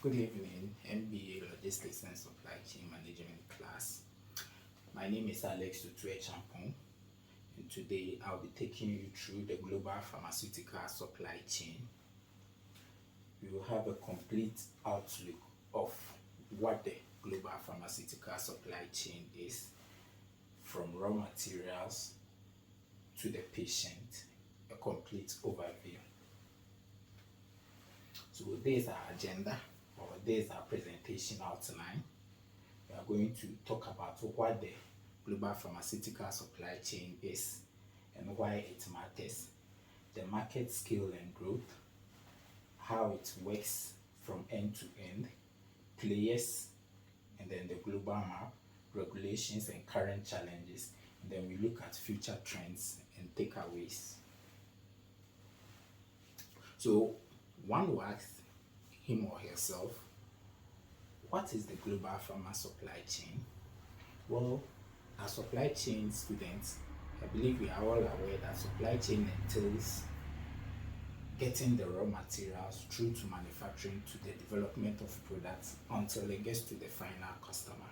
Good evening, MBA Logistics and Supply Chain Management class. My name is Otuo Acheampong, and today I'll be taking you through the global pharmaceutical supply chain. We will have a complete outlook of what the global pharmaceutical supply chain is, from raw materials to the patient, a complete overview. So this is our agenda, or this is our presentation outline. We are going to talk about what the global pharmaceutical supply chain is and why it matters, the market scale and growth, how it works from end to end, players, and then the global map, regulations and current challenges. And then we look at future trends and takeaways. So one will ask him or herself, what is the global pharma supply chain? Well, as supply chain students, I believe we are all aware that supply chain entails getting the raw materials through to manufacturing to the development of products until it gets to the final customer.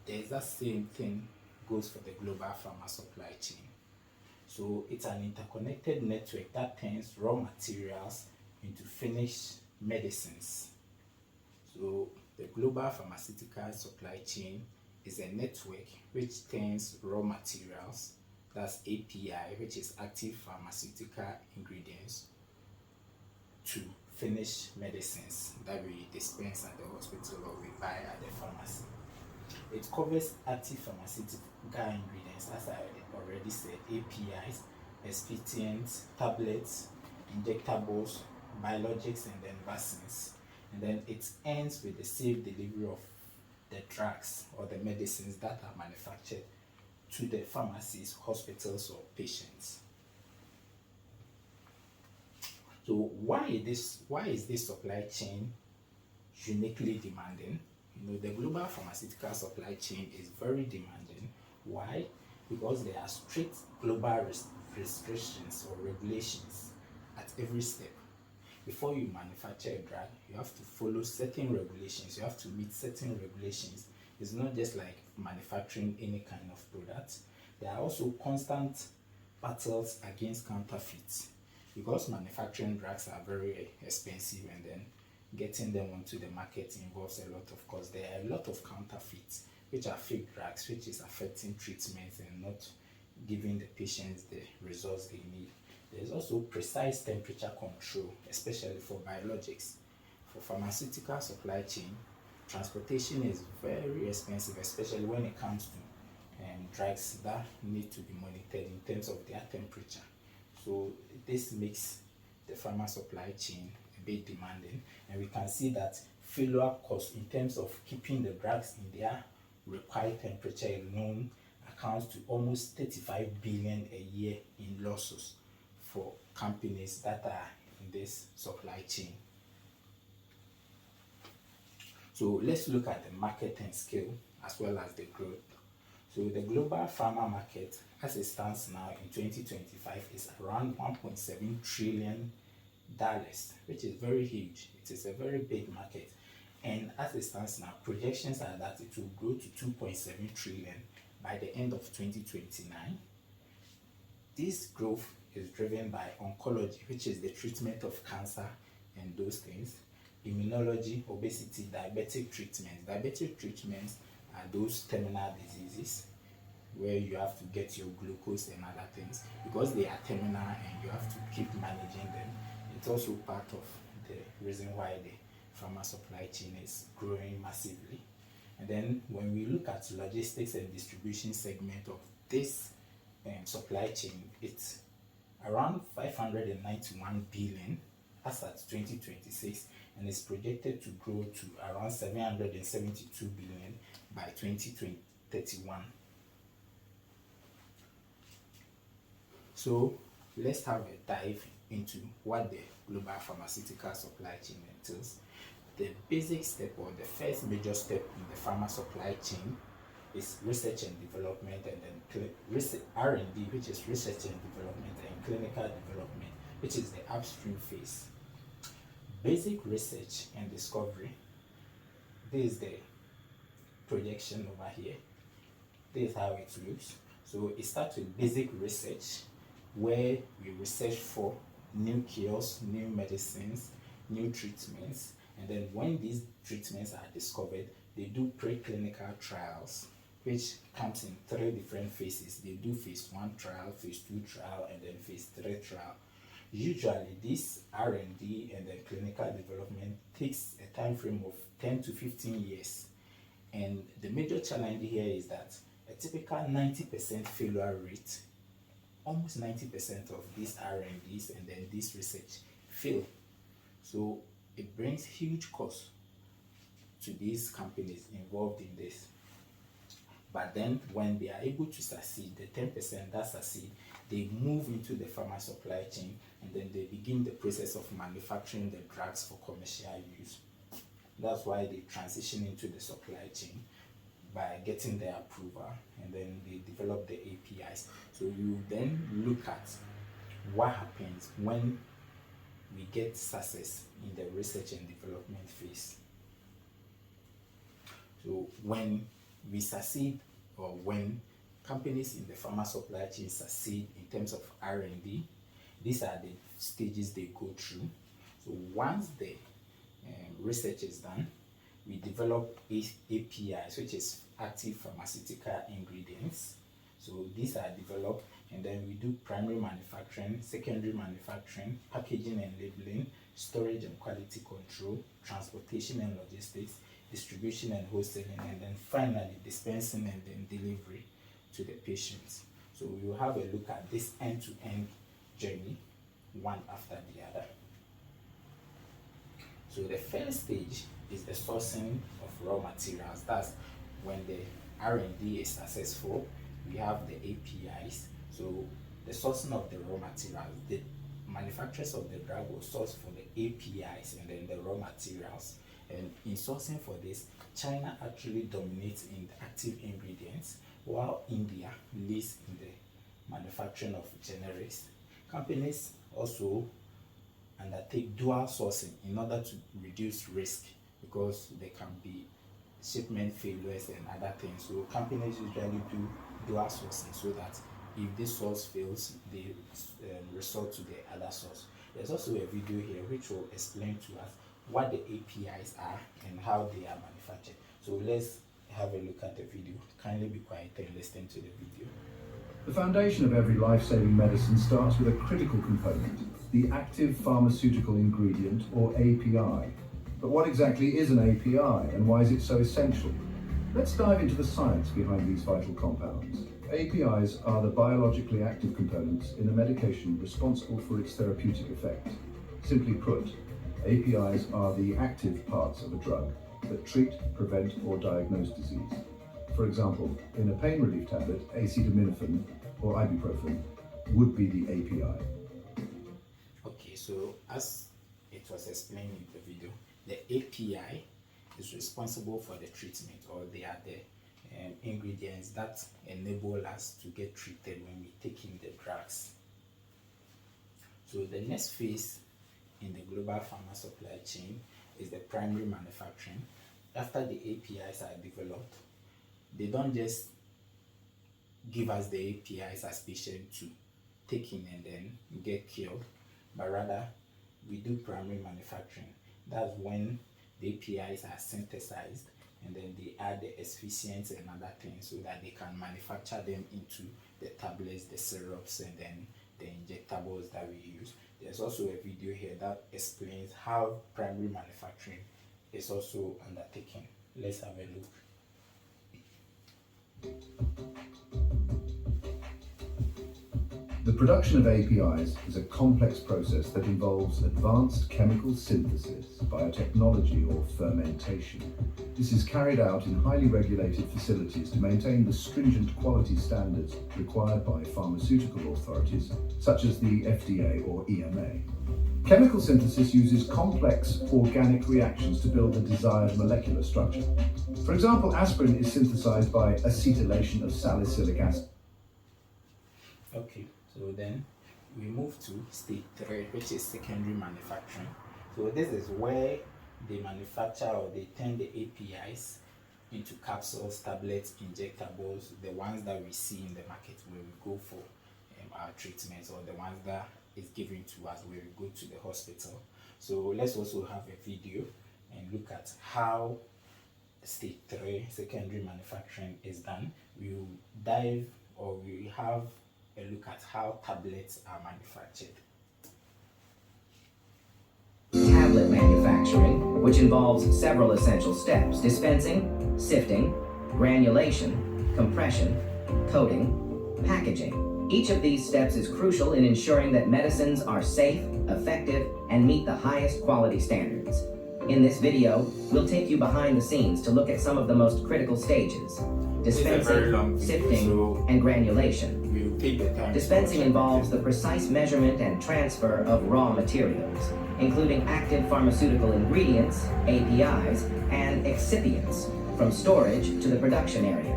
There's that same thing goes for the global pharma supply chain. So it's an interconnected network that turns raw materials into finished medicines. So the global pharmaceutical supply chain is a network which turns raw materials, that's API, which is active pharmaceutical ingredients, to finished medicines that we dispense at the hospital or we buy at the pharmacy. It covers active pharmaceutical ingredients, as I already said, APIs, excipients, tablets, injectables, biologics, and then vaccines. And then it ends with the safe delivery of the drugs or the medicines that are manufactured to the pharmacies, hospitals, or patients. So why is this supply chain uniquely demanding? The global pharmaceutical supply chain is very demanding. Why? Because there are strict global restrictions or regulations at every step. Before you manufacture a drug, you have to follow certain regulations. You have to meet certain regulations. It's not just like manufacturing any kind of product. There are also constant battles against counterfeits, because manufacturing drugs are very expensive, and then getting them onto the market involves a lot of cost. There are a lot of counterfeits, which are fake drugs, which is affecting treatments and not giving the patients the results they need. There's also precise temperature control, especially for biologics. For pharmaceutical supply chain, transportation is very expensive, especially when it comes to drugs that need to be monitored in terms of their temperature. So this makes the pharma supply chain a bit demanding, and we can see that failure costs in terms of keeping the drugs in their required temperature alone accounts to almost 35 billion a year in losses for companies that are in this supply chain. So let's look at the market and scale as well as the growth. So the global pharma market, as it stands now in 2025, is around $1.7 trillion, which is very huge. It is a very big market. And as it stands now, projections are that it will grow to 2.7 trillion by the end of 2029. This growth is driven by oncology, which is the treatment of cancer and those things, immunology, obesity, diabetic treatments. Diabetic treatments are those terminal diseases where you have to get your glucose and other things. Because they are terminal and you have to keep managing them, it's also part of the reason why the pharma supply chain is growing massively. And then when we look at logistics and distribution segment of this supply chain, it's around 591 billion as at 2026, and is projected to grow to around 772 billion by 2031. So let's have a dive into what the global pharmaceutical supply chain entails. The basic step, or the first major step in the pharma supply chain, is research and development, and then R&D, which is research and development, and clinical development, which is the upstream phase. basic research and discovery. This is the projection over here. This is how it looks. So it starts with basic research, where we research for new cures, new medicines, new treatments, and then when these treatments are discovered, they do preclinical trials, which comes in 3 different phases. They do phase 1 trial, phase 2 trial, and then phase 3 trial. Usually this R&D and then clinical development takes a time frame of 10 to 15 years. And the major challenge here is that a typical 90% failure rate, almost 90% of these R&Ds and then this research fail. So it brings huge cost to these companies involved in this. But then when they are able to succeed, the 10% that succeed, they move into the pharma supply chain, and then they begin the process of manufacturing the drugs for commercial use. That's why they transition into the supply chain by getting their approval, and then they develop the APIs. So you then look at what happens when we get success in the research and development phase. So when we succeed, or when companies in the pharma supply chain succeed in terms of R&D, these are the stages they go through. So once the research is done, we develop APIs, which is active pharmaceutical ingredients. So these are developed, and then we do primary manufacturing, secondary manufacturing, packaging and labeling, storage and quality control, transportation and logistics, distribution and wholesaling, and then finally dispensing and then delivery to the patients. So we will have a look at this end-to-end journey, one after the other. So the first stage is the sourcing of raw materials. That's when the R&D is successful. We have the APIs. So the sourcing of the raw materials, the manufacturers of the drug will source for the APIs and then the raw materials. And in sourcing for this, China actually dominates in the active ingredients, while India leads in the manufacturing of generics. Companies also undertake dual sourcing in order to reduce risk, because there can be shipment failures and other things. So companies usually do dual sourcing so that if this source fails, they resort to the other source. There's also a video here which will explain to us what the APIs are and how they are manufactured. So let's have a look at the video. Kindly be quiet and listen to the video. The foundation of every life-saving medicine starts with a critical component, the active pharmaceutical ingredient, or API. But what exactly is an API, and why is it so essential? Let's dive into the science behind these vital compounds. APIs are the biologically active components in a medication responsible for its therapeutic effect. Simply put, APIs are the active parts of a drug that treat, prevent, or diagnose disease. For example, in a pain relief tablet, acetaminophen or ibuprofen would be the API. Okay, so as it was explained in the video, the API is responsible for the treatment, or they are the ingredients that enable us to get treated when we take in the drugs. So the next phase in the global pharma supply chain is the primary manufacturing. After the APIs are developed, they don't just give us the APIs as patients to take in and then get cured, but rather we do primary manufacturing. That's when the APIs are synthesized, and then they add the excipients and other things so that they can manufacture them into the tablets, the syrups, and then the injectables that we use. There's also a video here that explains how primary manufacturing is also undertaken. Let's have a look. The production of APIs is a complex process that involves advanced chemical synthesis, biotechnology, or fermentation. This is carried out in highly regulated facilities to maintain the stringent quality standards required by pharmaceutical authorities, such as the FDA or EMA. Chemical synthesis uses complex organic reactions to build the desired molecular structure. For example, aspirin is synthesized by acetylation of salicylic acid. Okay, so then we move to stage 3, which is secondary manufacturing. So this is where they manufacture or they turn the APIs into capsules, tablets, injectables, the ones that we see in the market where we go for our treatments, or the ones that is given to us where we go to the hospital. So let's also have a video and look at how stage 3 secondary manufacturing is done. We'll dive, or we have a look at how tablets are manufactured. Tablet manufacturing, which involves several essential steps: dispensing, sifting, granulation, compression, coating, packaging. Each of these steps is crucial in ensuring that medicines are safe, effective, and meet the highest quality standards. In this video, we'll take you behind the scenes to look at some of the most critical stages: dispensing, sifting, and granulation. Dispensing involves the precise measurement and transfer of raw materials, including active pharmaceutical ingredients, APIs, and excipients, from storage to the production area.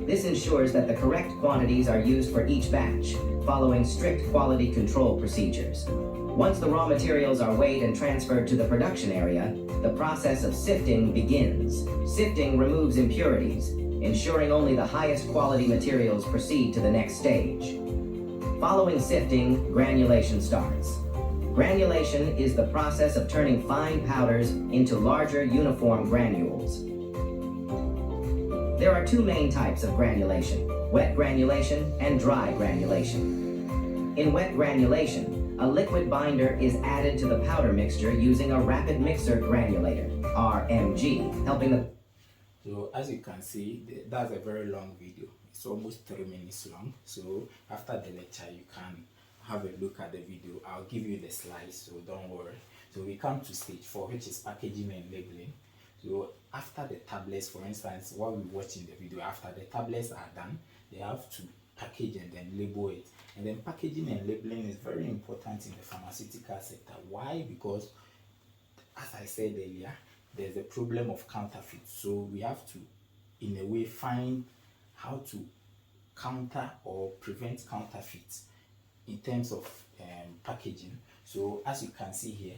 This ensures that the correct quantities are used for each batch, following strict quality control procedures. Once the raw materials are weighed and transferred to the production area, the process of sifting begins. Sifting removes impurities, ensuring only the highest quality materials proceed to the next stage. Following sifting, granulation starts. Granulation is the process of turning fine powders into larger uniform granules. There are two main types of granulation: wet granulation and dry granulation. In wet granulation, a liquid binder is added to the powder mixture using a rapid mixer granulator, RMG, helping the... So as you can see, that's a very long video. It's almost 3 minutes long. So after the lecture, you can have a look at the video. I'll give you the slides, so don't worry. So we come to stage 4, which is packaging and labeling. So after the tablets, for instance, what we watch in the video, after the tablets are done, they have to package and then label it. And then packaging and labeling is very important in the pharmaceutical sector. Why? Because, as I said earlier, there's a problem of counterfeit. So we have to, in a way, find how to counter or prevent counterfeits in terms of packaging. So as you can see here,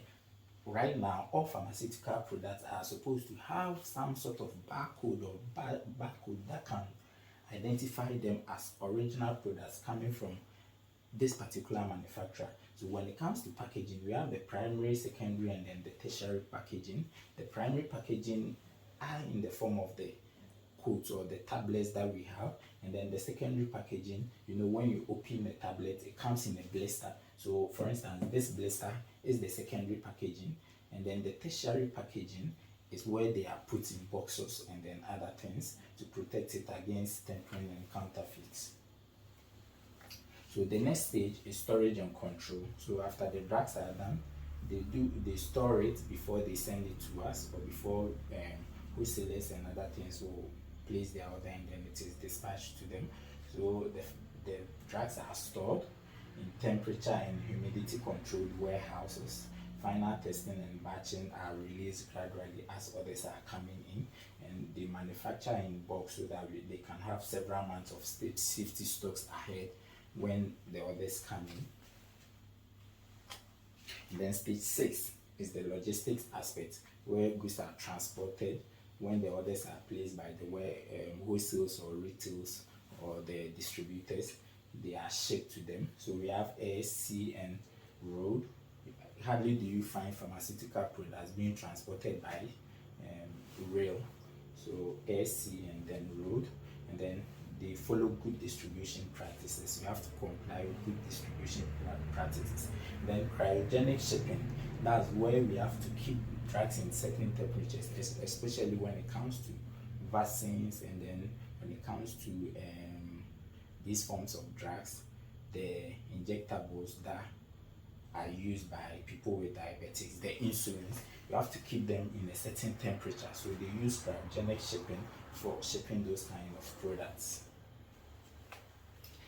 right now, all pharmaceutical products are supposed to have some sort of barcode or barcode that can identify them as original products coming from this particular manufacturer. So when it comes to packaging, we have the primary, secondary, and then the tertiary packaging. The primary packaging are in the form of the codes or the tablets that we have, and then the secondary packaging, you know, when you open the tablet, it comes in a blister. So for instance, this blister is the secondary packaging, and then the tertiary packaging is where they are put in boxes and then other things to protect it against tampering and counterfeits. So the next stage is storage and control. So after the drugs are done, they store it before they send it to us, or before wholesalers and other things will place their order, and then it is dispatched to them. So the drugs are stored in temperature and humidity controlled warehouses. Final testing and batching are released gradually as orders are coming in, and they manufacture in bulk so that they can have several months of safety stocks ahead when the orders come in. And then stage 6 is the logistics aspect, where goods are transported. When the orders are placed by the wholesales or retails or the distributors, they are shipped to them. So we have air, sea, and road. Hardly do you find pharmaceutical products being transported by rail. So air, sea, and then road. And then they follow good distribution practices. You have to comply with good distribution practices. Then cryogenic shipping, that's where we have to keep drugs in certain temperatures, especially when it comes to vaccines, and then when it comes to these forms of drugs, the injectables that are used by people with diabetes, the insulins, you have to keep them in a certain temperature. So they use cryogenic shipping for shipping those kind of products.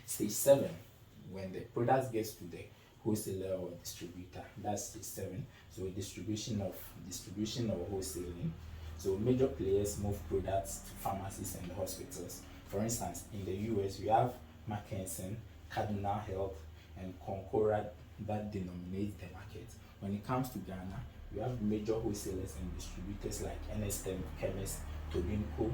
Stage 7, when the product gets to the wholesaler or distributor, that's stage 7. So distribution or wholesaling. So major players move products to pharmacies and hospitals. For instance, in the US, we have McKesson, Cardinal Health, and Concora that denominate the market. When it comes to Ghana, We have major wholesalers and distributors like NSTEM Chemist, Tobinco,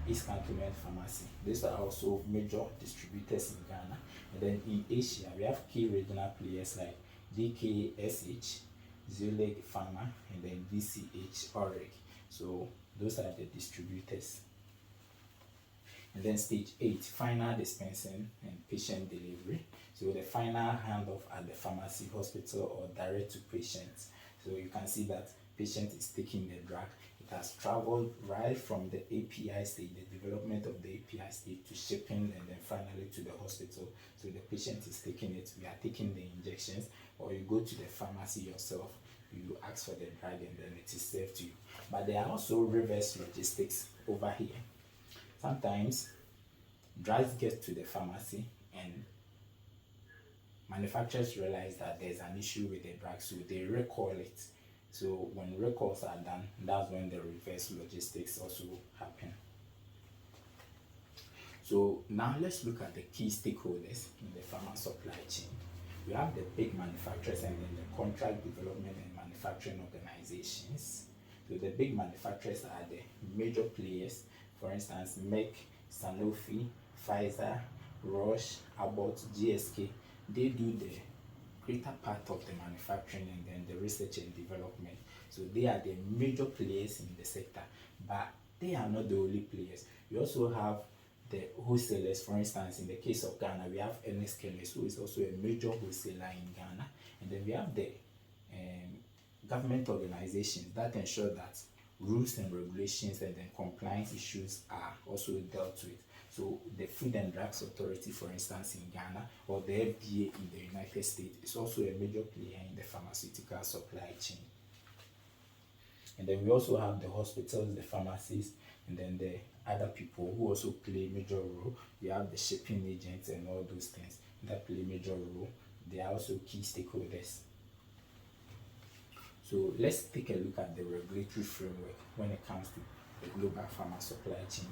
East Cantonment Pharmacy. These are also major distributors in Ghana. And then in Asia, we have key regional players like DKSH, Zuleg Pharma, and then DCH Oreg. So those are the distributors. And then stage 8, final dispensing and patient delivery. So the final handoff at the pharmacy, hospital, or direct to patients. So you can see that patient is taking the drug. It has traveled right from the API stage, the development of the API stage, to shipping, and then finally to the hospital. So the patient is taking it, we are taking the injections, or you go to the pharmacy yourself, you ask for the drug, and then it is served to you. But there are also reverse logistics over here. Sometimes drugs get to the pharmacy and manufacturers realize that there's an issue with the drug, so they recall it. So when recalls are done, that's when the reverse logistics also happen. So now let's look at the key stakeholders in the pharma supply chain. We have the big manufacturers and then the contract development and manufacturing organizations. So the big manufacturers are the major players, for instance, Merck, Sanofi, Pfizer, Roche, Abbott, GSK. They do the greater part of the manufacturing and then the research and development. So they are the major players in the sector, but they are not the only players. We also have the wholesalers. For instance, in the case of Ghana, we have NS Chemist, who is also a major wholesaler in Ghana, and then we have the government organizations that ensure that rules and regulations and then compliance issues are also dealt with. So the Food and Drugs Authority, for instance, in Ghana, or the FDA in the United States, is also a major player in the pharmaceutical supply chain. And then we also have the hospitals, the pharmacies, and then the other people who also play a major role. We have the shipping agents and all those things that play a major role. They are also key stakeholders. So let's take a look at the regulatory framework when it comes to the global pharma supply chain.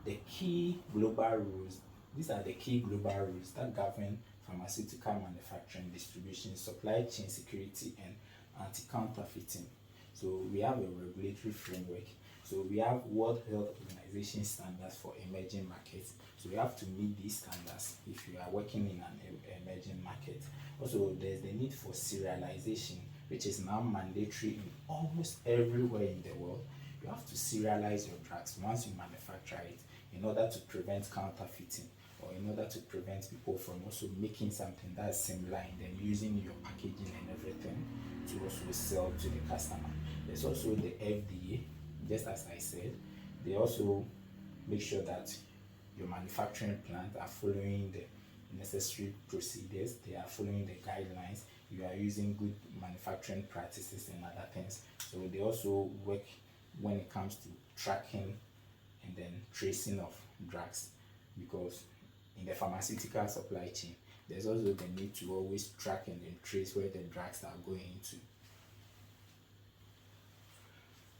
The key global rules, these are the key global rules that govern pharmaceutical manufacturing, distribution, supply chain security, and anti-counterfeiting. So we have a regulatory framework. So we have World Health Organization standards for emerging markets. So you have to meet these standards if you are working in an emerging market. Also, there's the need for serialization, which is now mandatory in almost everywhere in the world. You have to serialize your drugs once you manufacture it in order to prevent counterfeiting, or in order to prevent people from also making something that's similar and then using your packaging and everything to also sell to the customer. There's also the FDA, just as I said. They also make sure that your manufacturing plant are following the necessary procedures, they are following the guidelines, you are using good manufacturing practices and other things. So they also work when it comes to tracking and then tracing of drugs, because in the pharmaceutical supply chain, there's also the need to always track and then trace where the drugs are going to.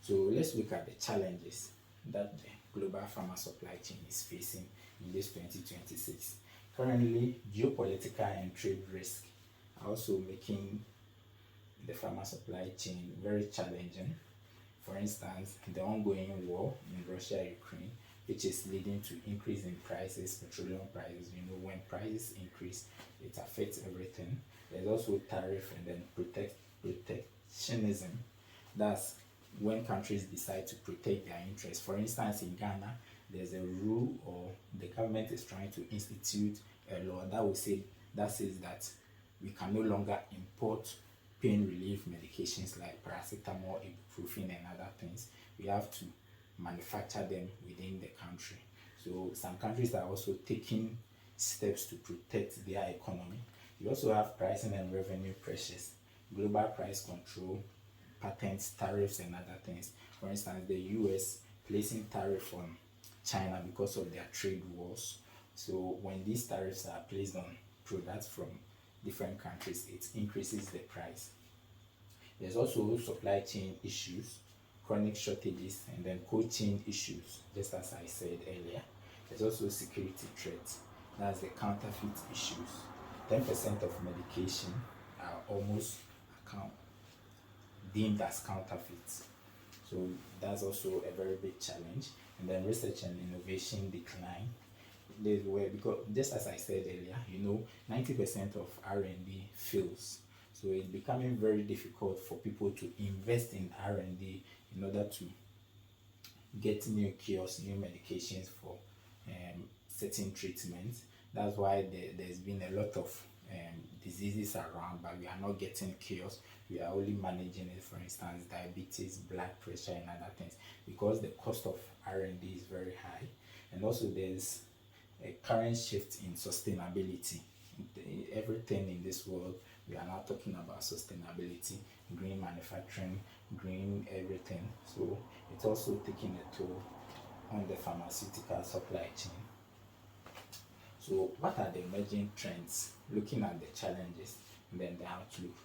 So let's look at the challenges that the global pharma supply chain is facing in this 2026. Currently, geopolitical and trade risk are also making the pharma supply chain very challenging. For instance, the ongoing war in Russia-Ukraine, which is leading to increase in prices, petroleum prices. You know, when prices increase, it affects everything. There's also tariff and then protectionism. That's when countries decide to protect their interests. For instance, in Ghana, there's a rule, or the government is trying to institute a law that says that we can no longer import pain relief medications like paracetamol, ibuprofen, and other things. We have to manufacture them within the country. So some countries are also taking steps to protect their economy. You also have pricing and revenue pressures, global price control, patents, tariffs, and other things. For instance, the US placing tariff on China because of their trade wars. So when these tariffs are placed on products from different countries, it increases the price. There's also supply chain issues, chronic shortages, and then cold chain issues, just as I said earlier. There's also security threats, that's the counterfeit issues. 10% of medication are almost deemed as counterfeits. So that's also a very big challenge. And then research and innovation decline. There's where, because just as I said earlier, 90% of R&D fails. So it's becoming very difficult for people to invest in R&D in order to get new cures, new medications for certain treatments. That's why there's been a lot of diseases around, but we are not getting cures. We are only managing it. For instance, diabetes, blood pressure, and other things, because the cost of R&D is very high. And also there's a current shift in sustainability. Everything in this world, we are now talking about sustainability, green manufacturing, green everything. So it's also taking a toll on the pharmaceutical supply chain. So what are the emerging trends? Looking at the challenges and then the outlook,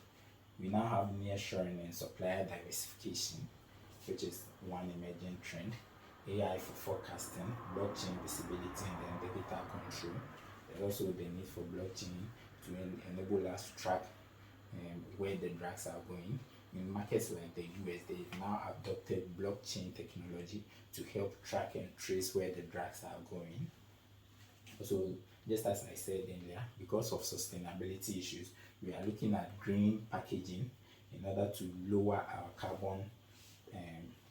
we now have nearshoring and supplier diversification, which is one emerging trend. AI for forecasting, blockchain visibility, and then digital control. There's also the need for blockchain to enable us to track where the drugs are going. In markets like the US, they've now adopted blockchain technology to help track and trace where the drugs are going. So, just as I said earlier, because of sustainability issues, we are looking at green packaging in order to lower our carbon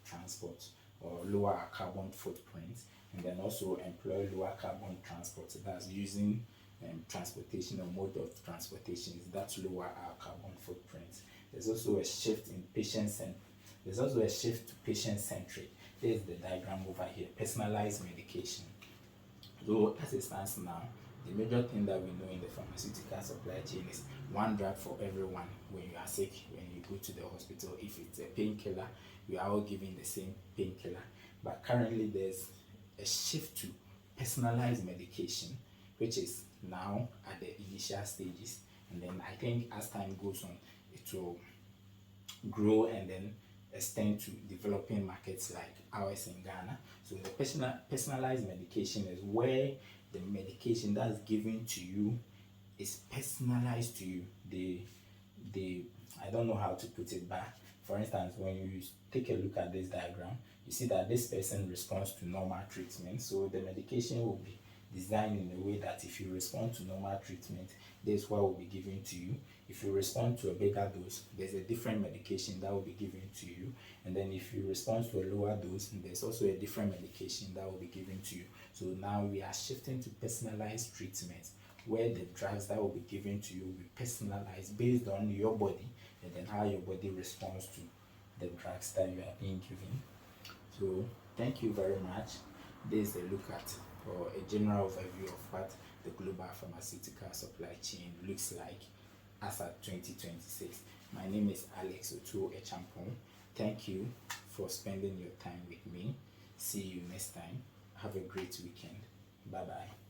transport, or lower our carbon footprint, and then also employ lower carbon transport, that's using transportation or mode of transportation that lower our carbon footprint. There's also a shift in there's also a shift to patient-centric. There's the diagram over here, personalized medication. So as it stands now, the major thing that we know in the pharmaceutical supply chain is one drug for everyone. When you are sick, when you go to the hospital, if it's a painkiller, we are all given the same painkiller. But currently there's a shift to personalized medication, which is now at the initial stages. And then I think as time goes on, it will grow and then extend to developing markets like ours in Ghana. So the personalized medication is where the medication that's given to you is personalized to you. I don't know how to put it, but for instance, when you take a look at this diagram, you see that this person responds to normal treatment. So the medication will be designed in a way that if you respond to normal treatment, this is what will be given to you. If you respond to a bigger dose, there's a different medication that will be given to you. And then if you respond to a lower dose, there's also a different medication that will be given to you. So now we are shifting to personalized treatment, where the drugs that will be given to you will be personalized based on your body and then how your body responds to the drugs that you are being given. So thank you very much. This is a look at, or a general overview of what the global pharmaceutical supply chain looks like as at 2026. My name is Alex Otuo Acheampong. Thank you for spending your time with me. See you next time. Have a great weekend. Bye bye.